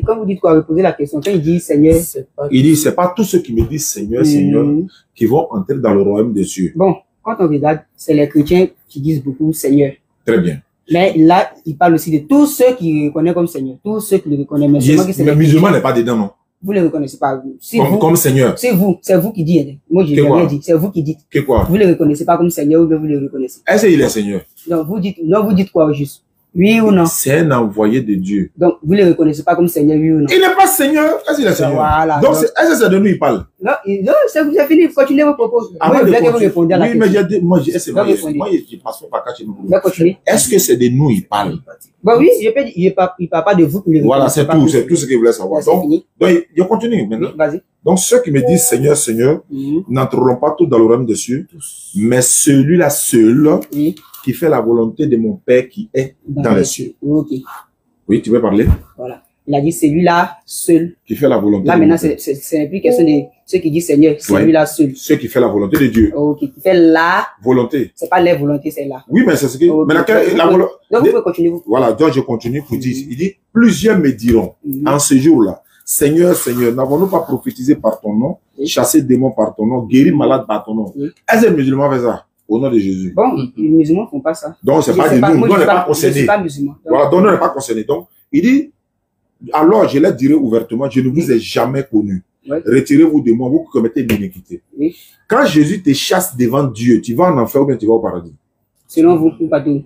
Quand vous dites quoi, reposez la question. Quand il dit Seigneur, il dit, c'est pas tous ceux qui me disent Seigneur, Seigneur, qui vont entrer dans le royaume des cieux. Bon, quand on regarde, c'est les chrétiens qui disent beaucoup Seigneur. Très bien. Mais là, il parle aussi de tous ceux qui reconnaissent comme Seigneur, tous ceux qui le reconnaissent. Mais le musulman n'est pas dedans, non? Vous ne le reconnaissez pas. Si comme Seigneur. C'est vous qui dites. Moi, je n'ai rien dit. C'est vous qui dites. Que quoi? Vous ne le reconnaissez pas comme Seigneur ou bien vous le reconnaissez. Est-ce qu'il est Seigneur? Donc, vous dites quoi au juste? Oui ou non? C'est un envoyé de Dieu. Donc, vous ne le reconnaissez pas comme Seigneur, oui ou non? Il n'est pas Seigneur. Est-ce qu'il est Seigneur? Voilà. Donc est-ce que c'est de nous il parle? Non, c'est vous avez fini. Continuez vos propos. Avant Moi, je voulais que vous répondiez à la question. Oui, mais moi, je passe pas chez nous. Est-ce que c'est de nous il parle? Bon, oui, il ne parle pas de vous. Voilà, c'est tout ce qu'il voulait savoir. Donc, je continue maintenant. Vas-y. Donc, ceux qui me disent Seigneur, Seigneur, n'entreront pas tous dans le royaume des cieux, mais celui-là seul qui fait la volonté de mon Père qui est dans les cieux. Ok. Oui, tu veux parler? Voilà. Il a dit celui-là seul. Qui fait la volonté. Là, maintenant, c'est plus question de ceux qui disent Seigneur, celui-là seul. Ceux qui fait la volonté de Dieu. Ok. Qui fait la volonté. C'est pas les volontés, c'est là. Oui, mais c'est ce que. Okay. Mais la volonté. Donc, vous pouvez continuer. Voilà, donc je continue pour dire. Il dit plusieurs me diront en ce jour-là, Seigneur, Seigneur, n'avons-nous pas prophétisé par ton nom, chassé démons par ton nom, guéri malade par ton nom? Est-ce que les musulmans font ça? Au nom de Jésus. Bon, les musulmans ne font pas ça. Donc, c'est pas de nous. Nous, on n'est pas concernés. Je ne suis pas musulman. Voilà, donc, nous, on n'est pas concernés. Donc, il dit, alors, je leur dirai ouvertement, je ne vous ai jamais connu. Retirez-vous de moi, vous qui commettez l'iniquité. Quand Jésus te chasse devant Dieu, tu vas en enfer ou bien tu vas au paradis? Selon vous, pas tout.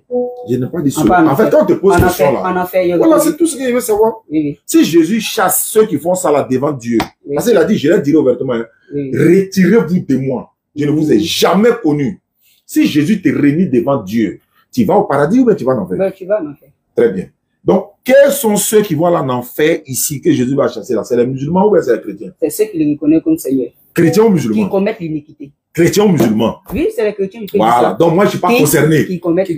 Je n'ai pas dit cela. En fait, quand on te pose cette question-là, voilà, c'est tout ce qu'il veut savoir. Si Jésus chasse ceux qui font ça là devant Dieu, parce qu'il a dit, je leur dirai ouvertement, retirez-vous de moi. Je ne vous ai jamais connu. Si Jésus te réunit devant Dieu, tu vas au paradis ou bien tu vas en enfer? Tu vas en enfer. Très bien. Donc, quels sont ceux qui vont aller en enfer ici que Jésus va chasser là? C'est les musulmans ou bien c'est les chrétiens? C'est ceux qui le reconnaissent comme Seigneur. Chrétiens ou musulmans? Qui commettent l'iniquité. Chrétiens ou musulmans? Oui, c'est les chrétiens. Voilà. Donc, moi, je ne suis pas concerné. Qui commettent.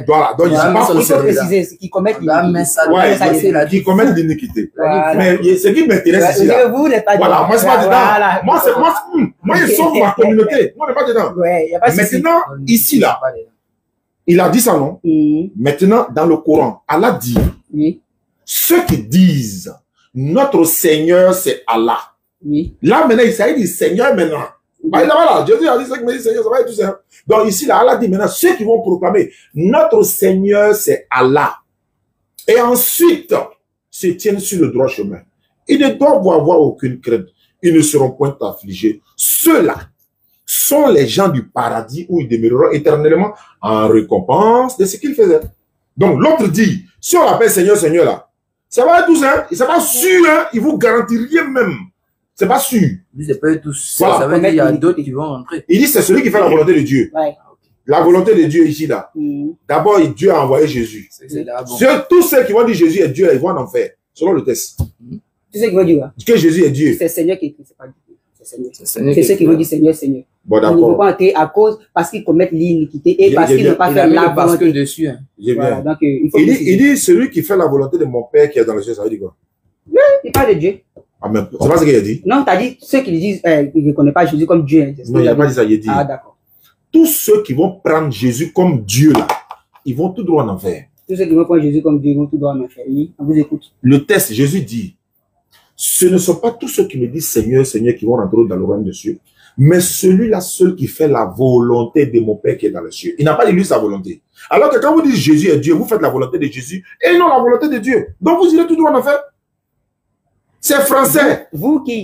Voilà. Donc, je ne suis pas concerné. Qui commettent l'iniquité. Qui commettent l'iniquité. Mais ce qui m'intéresse ici, là. Voilà. Moi, c'est pas dedans. Moi, je sauve ma communauté. Moi, je ne suis pas dedans. Maintenant, ici, là. Il a dit ça, non? Maintenant, dans le Coran, Allah dit, ceux qui disent, notre Seigneur, c'est Allah. Là, maintenant, il s'agit du Seigneur maintenant. Voilà, Jésus a dit, ceux qui me disent Seigneur, ça va être tout ça. Donc ici, là, Allah dit maintenant, ceux qui vont proclamer, notre Seigneur, c'est Allah. Et ensuite, se tiennent sur le droit chemin. Ils ne doivent avoir aucune crainte. Ils ne seront point affligés. Ceux-là sont les gens du paradis où ils demeureront éternellement en récompense de ce qu'ils faisaient. Donc l'autre dit, si on l'appelle Seigneur, Seigneur là, ça va être tout ça, c'est pas sûr, hein, il vous garantit rien même. C'est pas sûr. C'est pas tout ça. Voilà. Ça veut dire qu'il y a d'autres qui vont entrer. Il dit c'est celui qui fait la volonté de Dieu. La volonté de Dieu ici là. D'abord, Dieu a envoyé Jésus. Tous ceux qui vont dire Jésus est Dieu, ils vont en enfer, selon le texte. Tous ceux qui vont dire que Jésus est Dieu. C'est Seigneur qui écrit, c'est pas Dieu. C'est ceux qui vont dire Seigneur, Seigneur. Bon, ils ne vont pas entrer à cause, parce qu'ils commettent l'iniquité et parce qu'ils n'ont pas fait la volonté. Dessus, hein. Voilà, donc, il dit celui qui fait la volonté de mon Père qui est dans le ciel, ça veut dire quoi? Oui, il parle de Dieu. Ah, mais c'est pas ce qu'il a dit? Non, tu as dit ceux qui disent qu'ils ne reconnaissent pas Jésus comme Dieu. Non, il n'a pas dit ça, il a dit. Ah, d'accord. Tous ceux qui vont prendre Jésus comme Dieu là, ils vont tout droit en enfer. Tous ceux qui vont prendre Jésus comme Dieu, ils vont tout droit en enfer. Oui, on vous écoute. Le texte, Jésus dit, ce ne sont pas tous ceux qui me disent Seigneur, Seigneur qui vont rentrer dans le royaume des cieux, mais celui-là seul qui fait la volonté de mon Père qui est dans les cieux. Il n'a pas dit lui sa volonté. Alors que quand vous dites Jésus est Dieu, vous faites la volonté de Jésus et non la volonté de Dieu. Donc vous irez tout droit en enfer. C'est français. Vous qui